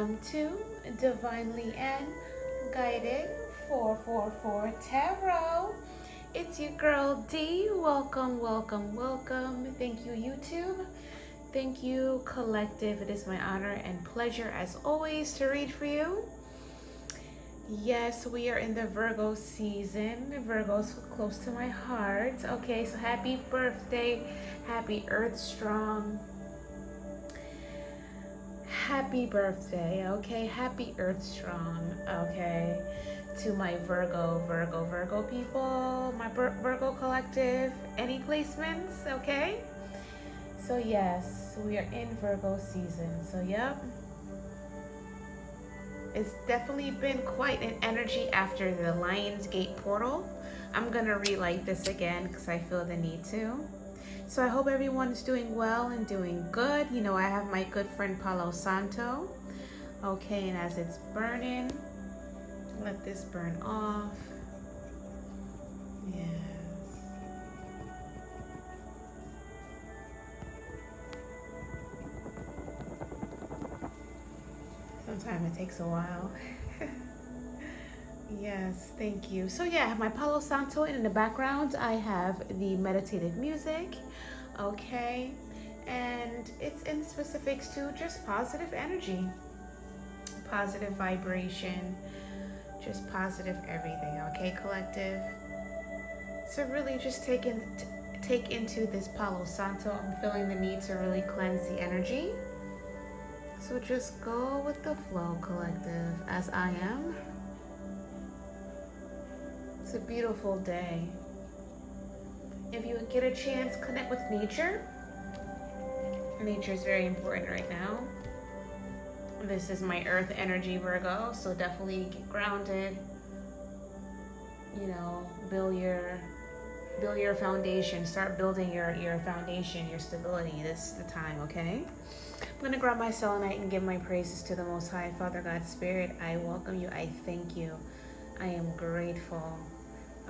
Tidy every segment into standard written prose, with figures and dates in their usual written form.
Welcome to Divinely and Guided 444 Tarot. It's your girl D. Welcome, welcome, welcome. Thank you, YouTube. Thank you, Collective. It is my honor and pleasure, as always, to read for you. Yes, we are in the Virgo season. Virgo's close to my heart. Okay, so happy birthday. Happy Earth Strong. Happy birthday, okay? Happy Earth Strong, okay? To my Virgo people, my Virgo collective. Any placements, okay? So yes, we are in Virgo season. So yep. It's definitely been quite an energy after the Lionsgate portal. I'm gonna relight this again because I feel the need to. So I hope everyone's doing well and doing good. You know, I have my good friend Palo Santo. Okay, and as it's burning, let this burn off. Yes. Sometimes it takes a while. Yes, thank you. So yeah, I have my Palo Santo, and in the background I have the meditative music. Okay, and it's in specifics to just positive energy, positive vibration, just positive everything. Okay, collective. So really just take into this Palo Santo. I'm feeling the need to really cleanse the energy. So just go with the flow, collective, as I am. It's a beautiful day. If you get a chance, connect with nature. Nature is very important right now. This is my earth energy, Virgo, so definitely get grounded. You know, build your foundation. Start building your foundation, your stability. This is the time, okay? I'm going to grab my selenite and give my praises to the Most High. Father God Spirit, I welcome you. I thank you. I am grateful.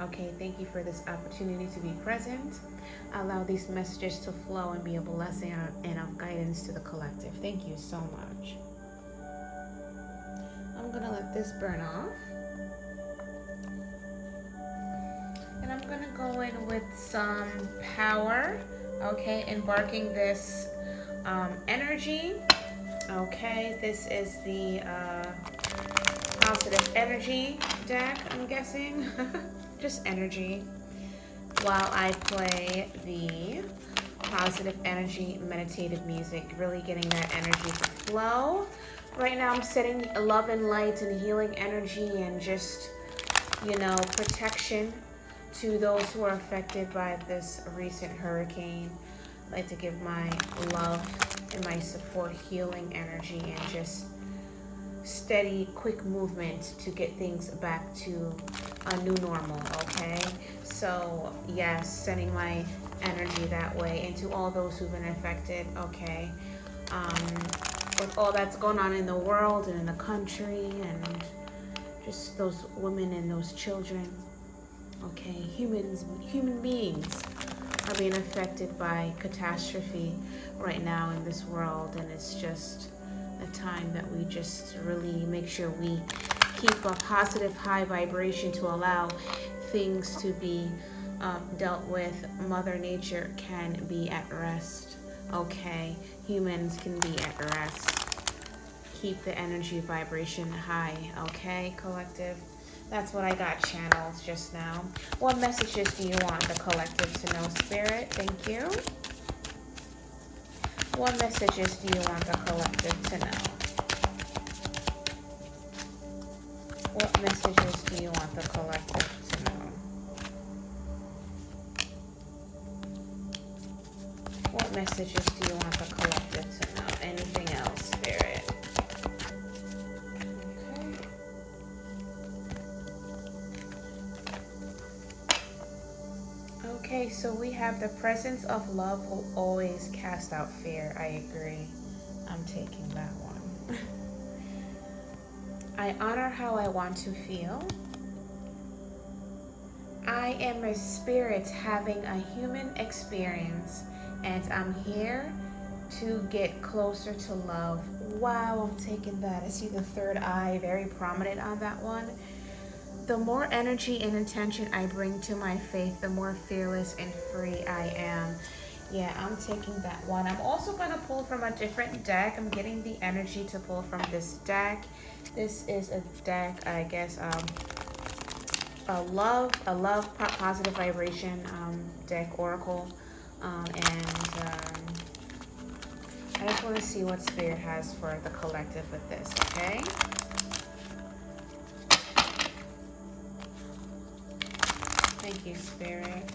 Okay, thank you for this opportunity to be present. Allow these messages to flow and be a blessing and of guidance to the collective. Thank you so much. I'm going to let this burn off. And I'm going to go in with some power. Okay, embarking this energy. Okay, this is the positive energy deck, I'm guessing. Just energy, while I play the positive energy meditative music, really getting that energy to flow. Right now I'm setting love and light and healing energy and just, you know, protection to those who are affected by this recent hurricane. I'd like to give my love and my support, healing energy, and just steady, quick movement to get things back to a new normal, okay? So, yes, sending my energy that way into all those who've been affected, okay? With all that's going on in the world and in the country, and just those women and those children, okay? Human beings are being affected by catastrophe right now in this world, and it's just a time that we just really make sure we keep a positive high vibration to allow things to be dealt with. Mother Nature can be at rest, okay? Humans can be at rest. Keep the energy vibration high, okay, collective? That's what I got channeled just now. What messages do you want the collective to know, Spirit? Thank you. What messages do you want the collective to know? What messages do you want the collective to know? What messages do you want the collective to know? Anything else, Spirit? Okay, so we have the presence of love will always cast out fear. I agree. I'm taking that one. I honor how I want to feel. I am a spirit having a human experience, and I'm here to get closer to love. Wow, I'm taking that. I see the third eye very prominent on that one. The more energy and intention I bring to my faith, the more fearless and free I am. Yeah, I'm taking that one. I'm also going to pull from a different deck. I'm getting the energy to pull from this deck. This is a deck, I guess, a love positive vibration deck oracle. I just want to see what Spirit has for the collective with this, okay? Thank you, Spirit.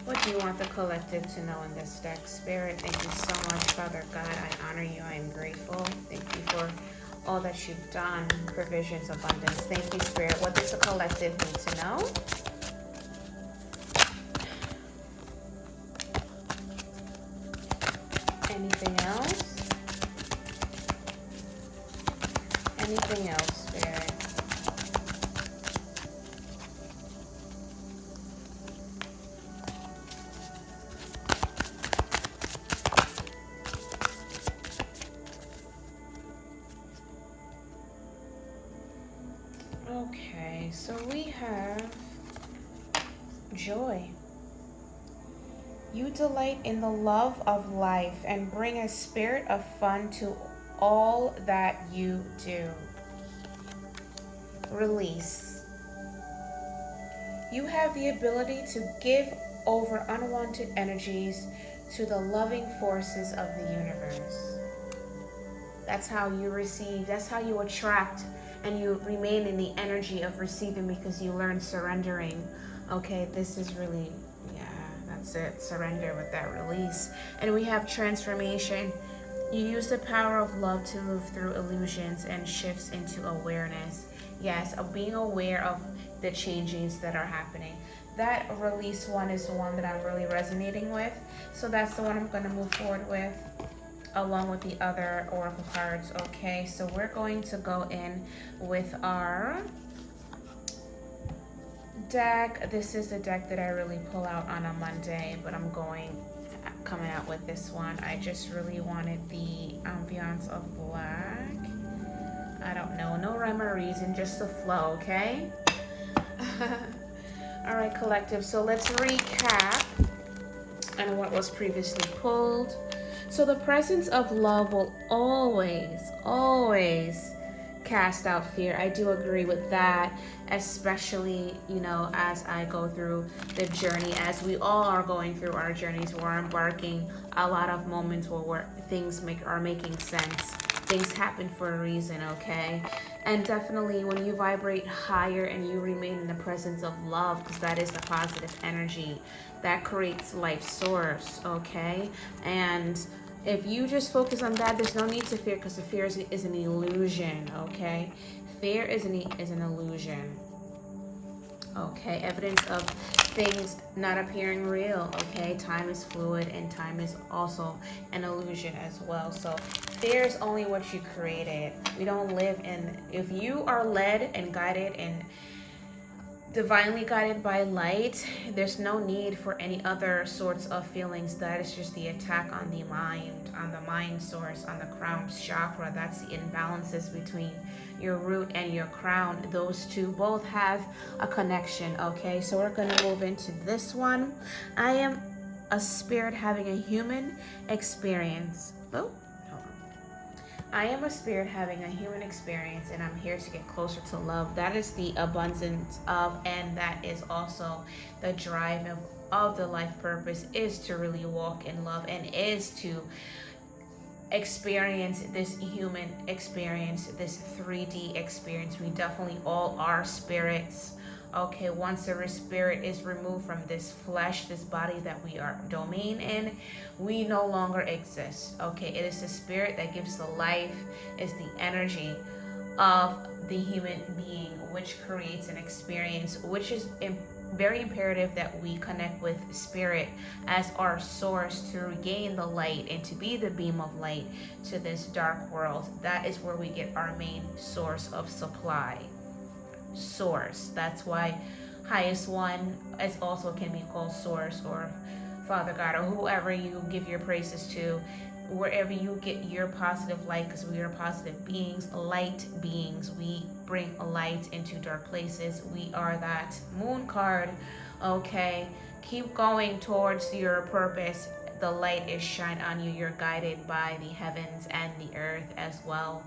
What do you want the collective to know in this deck, Spirit? Thank you so much, Father God. I honor you. I am grateful. Thank you for all that you've done, provisions, abundance. Thank you, Spirit. What does the collective need to know? Anything else? Anything else, Spirit? Okay, so we have joy. You delight in the love of life and bring a spirit of fun to all that you do. Release. You have the ability to give over unwanted energies to the loving forces of the universe. That's how you receive, that's how you attract, and you remain in the energy of receiving because you learn surrendering. Okay, this is really, that's it. Surrender with that release. And we have transformation. You use the power of love to move through illusions and shifts into awareness. Yes, of being aware of the changes that are happening. That release one is the one that I'm really resonating with. So that's the one I'm going to move forward with, along with the other oracle cards. Okay, so we're going to go in with our deck. This is the deck that I really pull out on a Monday, but I'm coming out with this one. I just really wanted the ambiance of black. I don't know, no rhyme or reason, just the flow, okay? All right, collective, so let's recap on what was previously pulled. So the presence of love will always cast out fear. I do agree with that, especially, as I go through the journey, as we all are going through our journeys, we're embarking a lot of moments where things are making sense. Things happen for a reason, okay? And definitely when you vibrate higher and you remain in the presence of love, because that is the positive energy that creates life source, okay? And if you just focus on that, there's no need to fear, because the fear is an illusion, okay? Fear is an illusion, okay? Evidence of things not appearing real, okay? Time is fluid, and time is also an illusion as well. So fear is only what you created. We don't live in, if you are led and guided and divinely guided by light, there's no need for any other sorts of feelings. That is just the attack on the mind source, on the crown chakra. That's the imbalances between your root and your crown. Those two both have a connection, okay? So we're going to move into this one. I am a spirit having a human experience. I am a spirit having a human experience, and I'm here to get closer to love. That is the abundance of, and that is also the drive of the life purpose, is to really walk in love and is to experience this human experience, this 3D experience. We definitely all are spirits. Okay, once the spirit is removed from this flesh, this body that we are domain in, we no longer exist. Okay, it is the spirit that gives the life, is the energy of the human being, which creates an experience, which is very imperative that we connect with spirit as our source to regain the light and to be the beam of light to this dark world. That is where we get our main source of supply. Source. That's why highest one. It also can be called Source or Father God, or whoever you give your praises to, wherever you get your positive light, because we are positive beings, light beings. We bring a light into dark places. We are that moon card. Okay, keep going towards your purpose. The light is shine on you. You're guided by the heavens and the earth as well.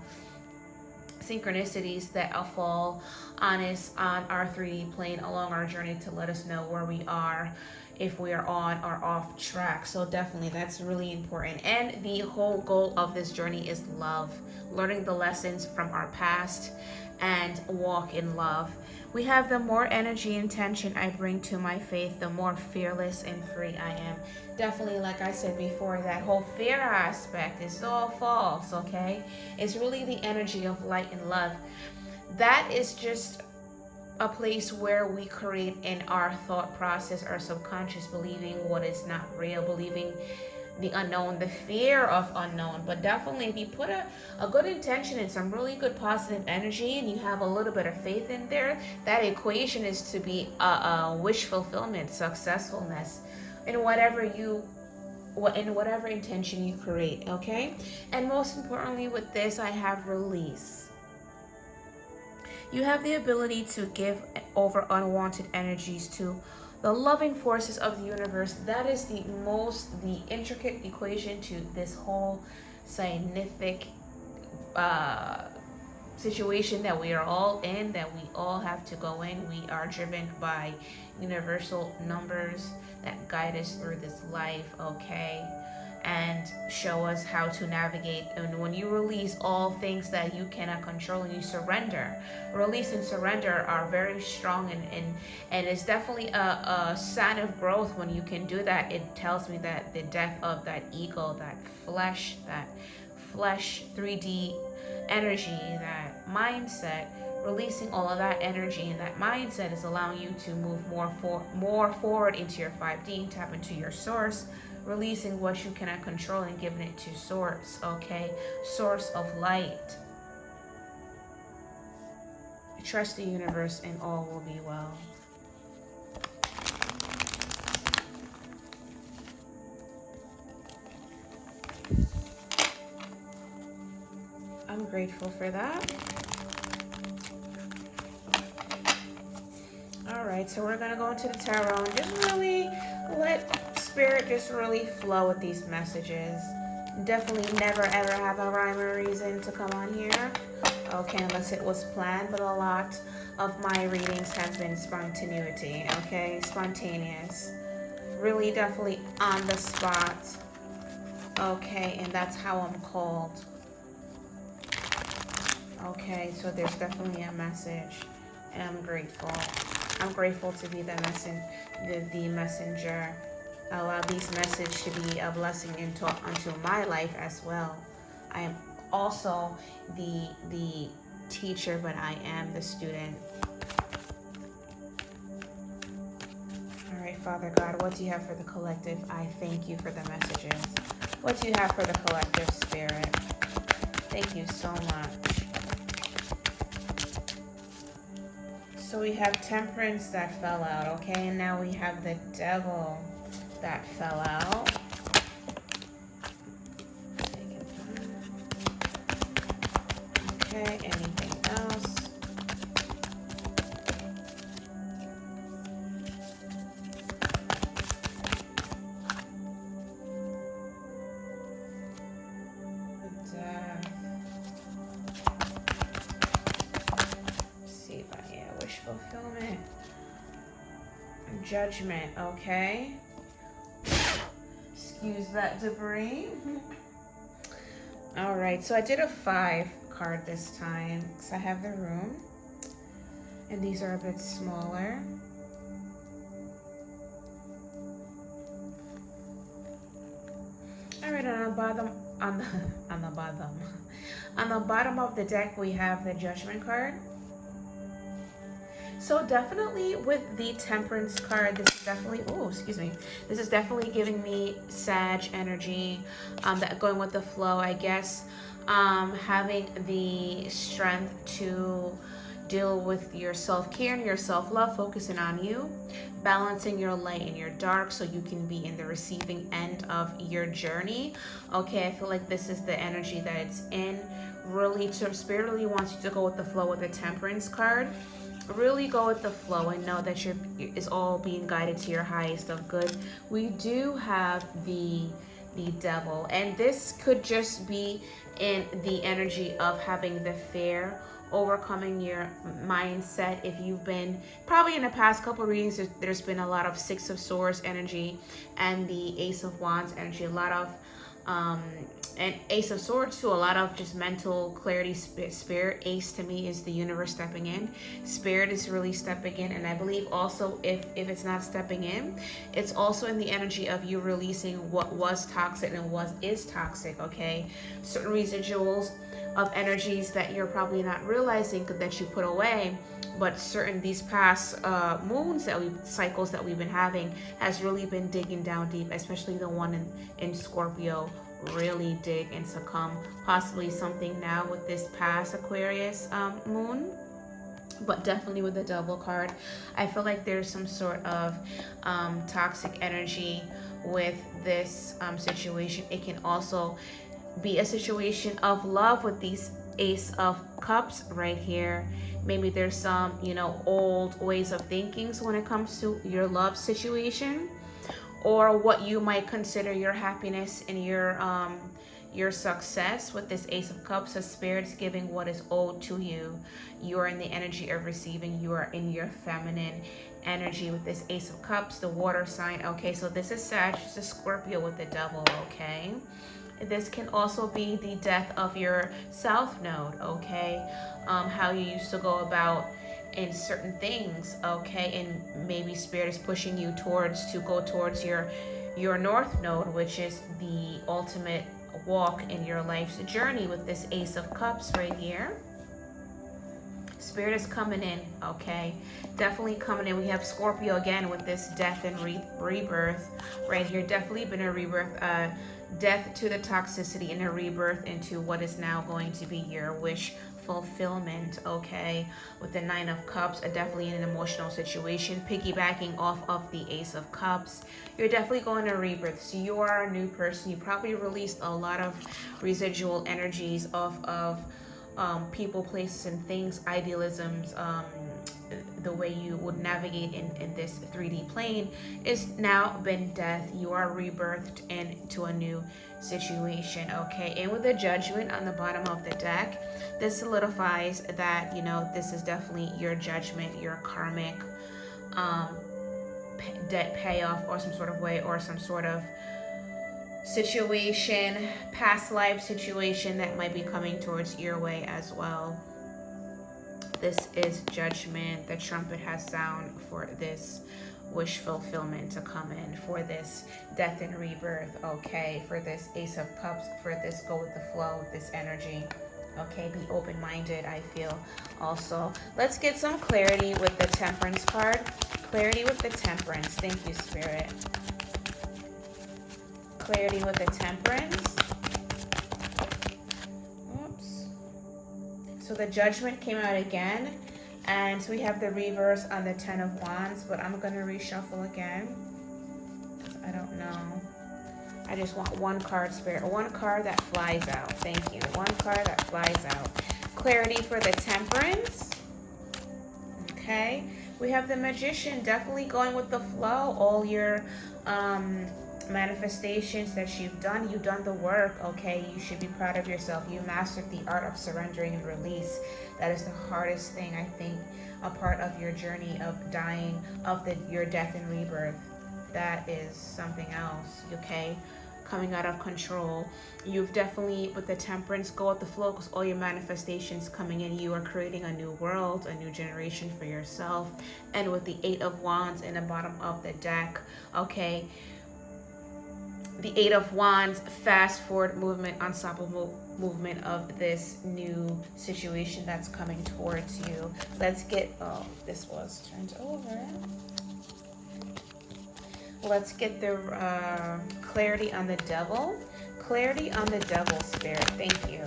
Synchronicities that fall on us on our 3D plane along our journey to let us know where we are, if we are on or off track. So definitely that's really important. And the whole goal of this journey is love, learning the lessons from our past and walk in love. We have the more energy and tension I bring to my faith, the more fearless and free I am. Definitely, like I said before, that whole fear aspect is all false, okay? It's really the energy of light and love. That is just a place where we create in our thought process, our subconscious, believing what is not real, believing the unknown, the fear of unknown. But definitely if you put a good intention and some really good positive energy, and you have a little bit of faith in there, that equation is to be a wish fulfillment, successfulness in whatever intention you create. Okay, and most importantly with this, I have release. You have the ability to give over unwanted energies to the loving forces of the universe. That is the intricate equation to this whole scientific situation that we are all in, that we all have to go in. We are driven by universal numbers that guide us through this life, okay? And show us how to navigate. And when you release all things that you cannot control and you surrender, release and surrender are very strong, and it's definitely a sign of growth when you can do that. It tells me that the death of that ego, that flesh 3D energy, that mindset, releasing all of that energy and that mindset is allowing you to move more forward into your 5D, tap into your source, releasing what you cannot control and giving it to source, okay? Source of light. Trust the universe and all will be well. I'm grateful for that. All right, so we're gonna go into the tarot and just really let Spirit just really flow with these messages. Definitely never ever have a rhyme or reason to come on here, okay, unless it was planned, but a lot of my readings have been spontaneity, okay, spontaneous, really definitely on the spot, okay, and that's how I'm called. Okay, so there's definitely a message, and I'm grateful. I'm grateful to be the messenger. Allow these messages to be a blessing unto my life as well. I am also the teacher, but I am the student. All right, Father God, what do you have for the collective? I thank you for the messages. What do you have for the collective, Spirit? Thank you so much. So we have Temperance that fell out, okay? And now we have the Devil that fell out. Okay, anything else? Death. See if I get a wish fulfillment. Judgment, okay? Excuse that debris. All right, so I did a 5 card this time because I have the room, and these are a bit smaller. All right, on the bottom of the deck we have the Judgment card. So definitely with the Temperance card, this is definitely, this is definitely giving me Sag energy, that going with the flow, I guess, having the strength to deal with your self-care and your self-love, focusing on you, balancing your light and your dark so you can be in the receiving end of your journey. Okay, I feel like this is the energy that it's in. Really, Spirit really wants you to go with the flow with the Temperance card. Really go with the flow and know that is all being guided to your highest of good. We do have the Devil, and this could just be in the energy of having the fear, overcoming your mindset. If you've been probably in the past couple readings, there's been a lot of Six of Swords energy and the Ace of Wands energy, a lot of and Ace of Swords too, a lot of just mental clarity. Spirit, Ace to me is the universe stepping in. Spirit is really stepping in, and I believe also if it's not stepping in, it's also in the energy of you releasing what was toxic and is toxic. Okay, certain residuals of energies that you're probably not realizing that you put away, but these past moons cycles that we've been having has really been digging down deep, especially the one in Scorpio. Really dig and succumb. Possibly something now with this past Aquarius moon, but definitely with the Devil card, I feel like there's some sort of toxic energy with this situation. It can also be a situation of love with these Ace of Cups right here. Maybe there's some, old ways of thinking when it comes to your love situation, or what you might consider your happiness and your success with this Ace of Cups. So Spirit's giving what is owed to you. You are in the energy of receiving. You are in your feminine energy with this Ace of Cups, the water sign. Okay, so this is Sag, it's a Scorpio with the Devil. Okay, this can also be the death of your South Node. Okay, how you used to go about in certain things. Okay, and maybe Spirit is pushing you to go towards your North Node, which is the ultimate walk in your life's journey with this Ace of Cups right here. Spirit is coming in. Okay, definitely coming in. We have Scorpio again with this death and rebirth right here. Definitely been a rebirth, death to the toxicity and a rebirth into what is now going to be your wish fulfillment. Okay, with the Nine of Cups, definitely in an emotional situation, piggybacking off of the Ace of Cups. You're definitely going to rebirth. So you are a new person. You probably released a lot of residual energies of people, places, and things, idealisms. The way you would navigate in this 3D plane is now been death. You are rebirthed into a new situation. Okay, and with the Judgment on the bottom of the deck, this solidifies that this is definitely your judgment, your karmic debt payoff, or some sort of way, or some sort of situation, past life situation that might be coming towards your way as well. This is Judgment. The trumpet has sound for this wish fulfillment to come in, for this death and rebirth. Okay, for this Ace of Cups, for this go with the flow with this energy. Okay, be open-minded, I feel. Also, let's get some clarity with the Temperance card. Clarity with the Temperance. Thank you, Spirit. Clarity with the Temperance. Oops. So the Judgment came out again, and so we have the reverse on the Ten of Wands, but I'm going to reshuffle again. I don't know. I just want one card, Spirit. One card that flies out. Thank you. One card that flies out. Clarity for the Temperance. Okay. We have the Magician, definitely going with the flow. All your manifestations that you've done the work. Okay, you should be proud of yourself. You mastered the art of surrendering and release. That is the hardest thing, I think, a part of your journey of dying, of your death and rebirth. That is something else. Okay, coming out of control. You've definitely, with the Temperance, go with the flow, because all your manifestations coming in, you are creating a new world, a new generation for yourself. And with the Eight of Wands in the bottom of the deck, okay, the Eight of Wands, fast forward movement, unstoppable movement of this new situation that's coming towards you. Let's get, oh, this was turned over. Let's get the clarity on the Devil. Clarity on the Devil, Spirit. Thank you.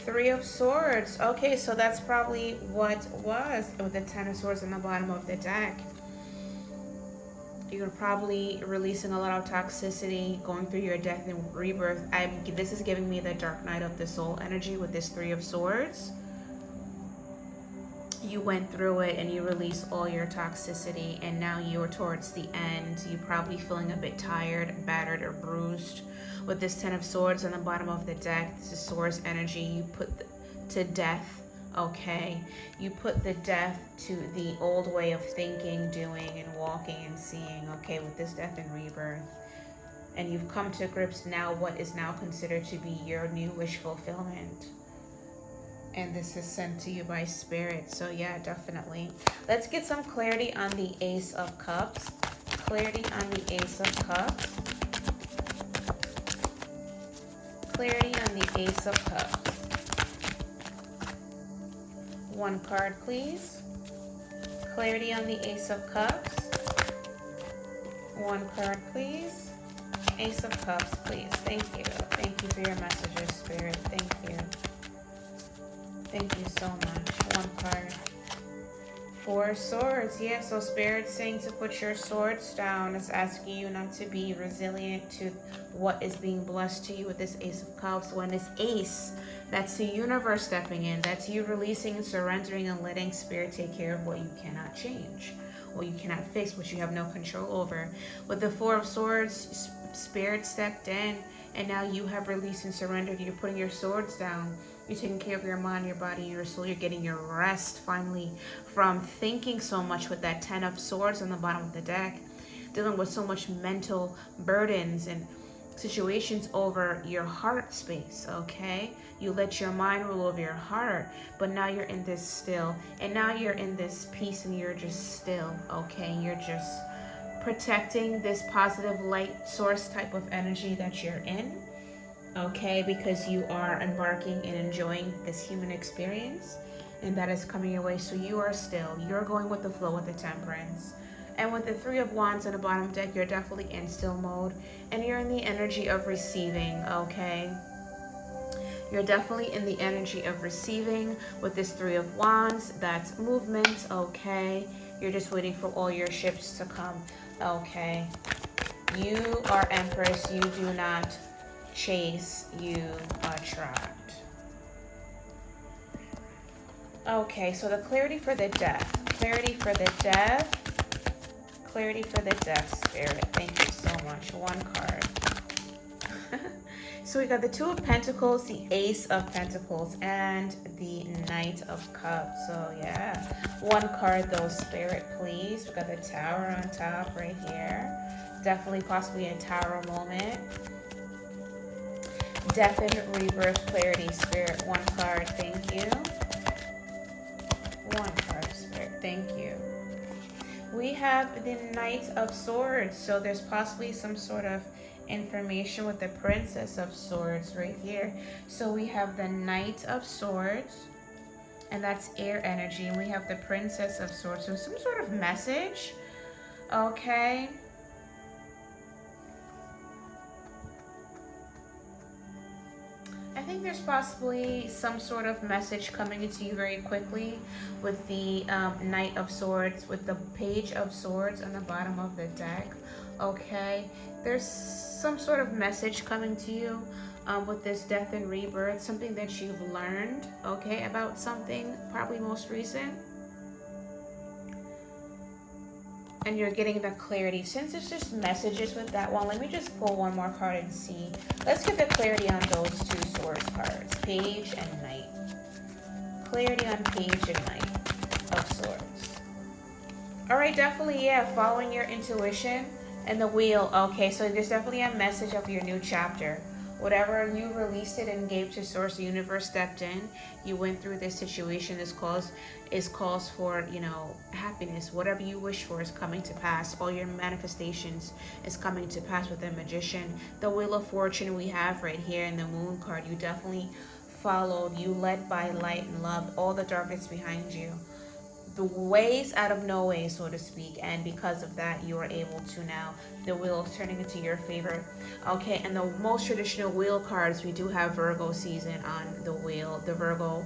Three of Swords. Okay, so that's probably what was with the Ten of Swords on the bottom of the deck. You're probably releasing a lot of toxicity, going through your death and rebirth. This is giving me the Dark Night of the Soul energy with this Three of Swords. You went through it and you released all your toxicity, and now you're towards the end. You're probably feeling a bit tired, battered, or bruised. With this Ten of Swords on the bottom of the deck, this is Swords energy. You put to death, okay? You put the death to the old way of thinking, doing, and walking and seeing, okay, with this death and rebirth. And you've come to grips now what is now considered to be your new wish fulfillment. And this is sent to you by Spirit. So yeah, definitely. Let's get some clarity on the Ace of Cups. Clarity on the Ace of Cups. Clarity on the Ace of Cups. One card, please. Clarity on the Ace of Cups. One card, please. Ace of Cups, please. Thank you. Thank you for your messages, Spirit. Thank you. Thank you so much. One card. Four of Swords. Yeah, so Spirit's saying to put your swords down. It's asking you not to be resilient to what is being blessed to you with this Ace of Cups. When this Ace, that's the universe stepping in. That's you releasing and surrendering and letting Spirit take care of what you cannot change, what you cannot fix, what you have no control over. With the Four of Swords, Spirit stepped in, and now you have released and surrendered. You're putting your swords down. You're taking care of your mind, your body, your soul. You're getting your rest finally from thinking so much with that Ten of Swords on the bottom of the deck. Dealing with so much mental burdens and situations over your heart space, okay? You let your mind rule over your heart, but now you're in this still. And now you're in this peace and you're just still, okay? You're just protecting this positive light source type of energy that you're in. Okay, because you are embarking and enjoying this human experience, and that is coming your way. So you are still, you're going with the flow with the Temperance. And with the Three of Wands on the bottom deck, you're definitely in still mode, and you're in the energy of receiving, okay? You're definitely in the energy of receiving with this Three of Wands. That's movement, okay? You're just waiting for all your ships to come, okay? You are Empress. You do not chase, you attract. Okay, so the clarity for the death. Clarity for the death. Clarity for the death, Spirit. Thank you so much. One card. So we got the Two of Pentacles, the Ace of Pentacles, and the Knight of Cups. So yeah, one card though, Spirit, please. We got the Tower on top right here. Definitely possibly a Tower moment. Death and rebirth, clarity, Spirit. One card, thank you. One card, Spirit, thank you. We have the Knight of Swords. So there's possibly some sort of information with the Princess of Swords right here. So we have the Knight of Swords, and that's air energy. And we have the Princess of Swords. So some sort of message, okay? I think there's possibly some sort of message coming into you very quickly with the Knight of Swords, with the Page of Swords on the bottom of the deck, okay? There's some sort of message coming to you with this death and rebirth, something that you've learned, okay, about something, probably most recent. And you're getting the clarity. Since it's just messages with that one, let me just pull one more card and see. Let's get the clarity on those two swords cards, Page and Knight. Clarity on Page and Knight of Swords. All right, definitely, yeah, following your intuition and the Wheel. Okay, so there's definitely a message of your new chapter. Whatever you released it and gave to Source, the universe stepped in. You went through this situation. This calls for, you know, happiness. Whatever you wish for is coming to pass. All your manifestations is coming to pass with the Magician. The Wheel of Fortune we have right here in the Moon card. You definitely followed. You led by light and love. All the darkness behind you. the ways out of no way, so to speak, and because of that, you are able to now, the wheel is turning into your favor. Okay, and the most traditional wheel cards, we do have Virgo season on the wheel, the Virgo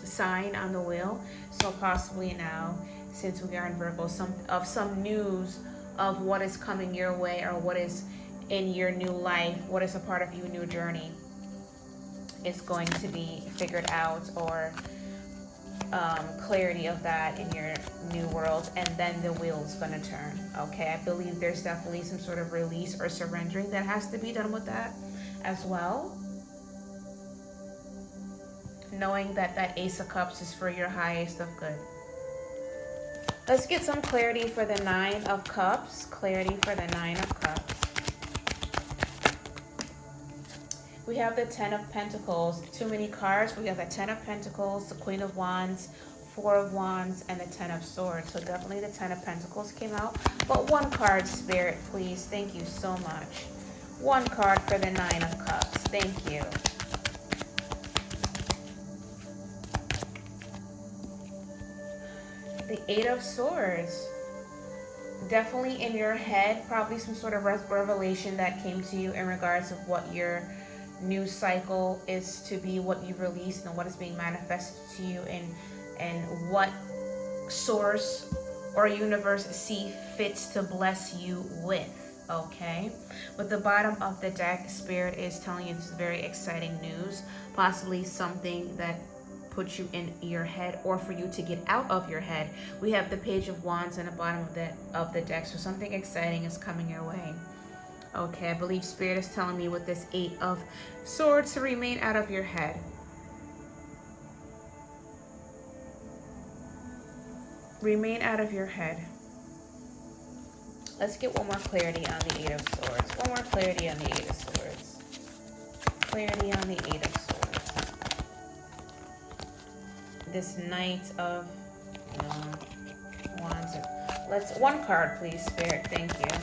sign on the wheel. So possibly now, since we are in Virgo, some news of what is coming your way, or what is in your new life, what is a part of your new journey, is going to be figured out, or clarity of that in your new world, and then the wheel's gonna turn. Okay, I believe there's definitely some sort of release or surrendering that has to be done with that as well, knowing that that Ace of Cups is for your highest of good. Let's get some clarity for the Nine of Cups. Clarity for the Nine of Cups. We have the Ten of Pentacles. Too many cards. We have the Ten of Pentacles, the Queen of Wands, Four of Wands, and the Ten of Swords. So definitely the Ten of Pentacles came out. But one card, Spirit, please. Thank you so much. One card for the Nine of Cups. Thank you. The Eight of Swords. Definitely in your head, probably some sort of revelation that came to you in regards of what your new cycle is to be, what you released, and what is being manifested to you, and what source or universe see fits to bless you with. Okay, with the bottom of the deck, Spirit is telling you this is very exciting news, possibly something that puts you in your head, or for you to get out of your head. We have the Page of Wands in the bottom of the deck, so something exciting is coming your way. Okay, I believe Spirit is telling me with this Eight of Swords to remain out of your head. Remain out of your head. Let's get one more clarity on the Eight of Swords. One more clarity on the Eight of Swords. Clarity on the Eight of Swords. This Knight of Wands. Let's, one card, please, Spirit. Thank you.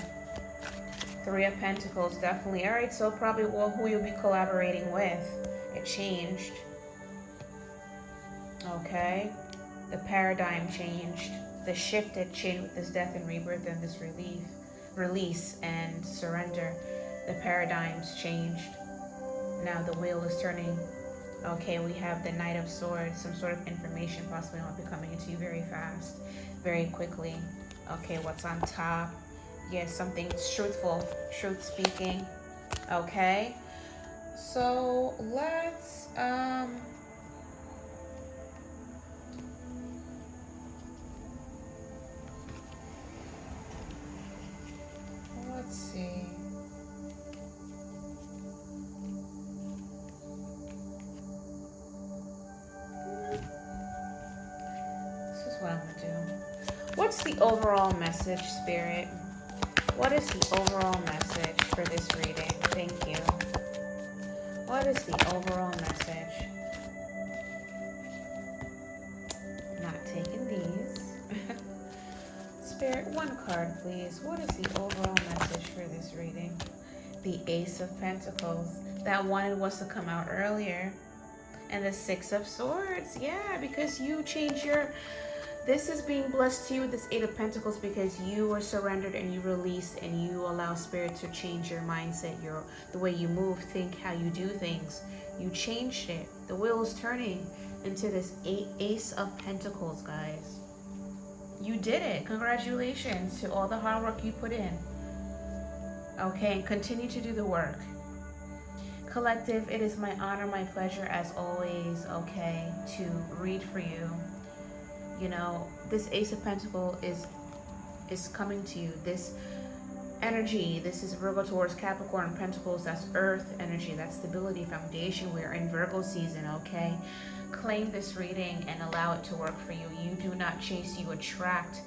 Three of Pentacles, definitely. All right, so probably who you'll be collaborating with. It changed. Okay. The paradigm changed. The shifted changed with this death and rebirth and this release and surrender. The paradigms changed. Now the wheel is turning. Okay, we have the Knight of Swords. Some sort of information possibly will be coming into you very fast, very quickly. Okay, what's on top? Yes, something truthful, truth speaking. Okay, so let's see. This is what I'm gonna do. What's the overall message, Spirit? What is the overall message for this reading? Thank you. What is the overall message? Not taking these. Spirit, one card, please. What is the overall message for this reading? The Ace of Pentacles. That wanted was to come out earlier. And the Six of Swords. Yeah, because you changed your... This is being blessed to you with this Eight of Pentacles because you were surrendered and you released and you allow Spirit to change your mindset, the way you move, think, how you do things. You changed it. The wheel is turning into this Ace of Pentacles, guys. You did it. Congratulations to all the hard work you put in. Okay, and continue to do the work. Collective, it is my honor, my pleasure as always, okay, to read for you. You know, this Ace of Pentacles is coming to you. This energy, this is Virgo, Taurus, Capricorn, Pentacles. That's earth energy. That's stability, foundation. We're in Virgo season, okay? Claim this reading and allow it to work for you. You do not chase, you attract.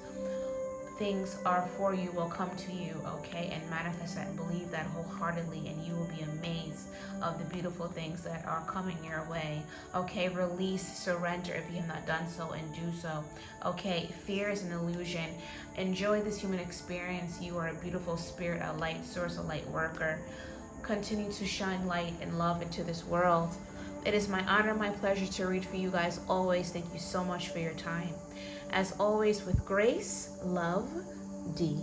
Things are for you, will come to you, okay? And manifest that and believe that wholeheartedly, and you will be amazed of the beautiful things that are coming your way, okay? Release, surrender if you have not done so, and do so, okay? Fear is an illusion. Enjoy this human experience. You are a beautiful spirit, a light source, a light worker. Continue to shine light and love into this world. It is my honor, my pleasure to read for you guys always. Thank you so much for your time. As always, with grace, love, D.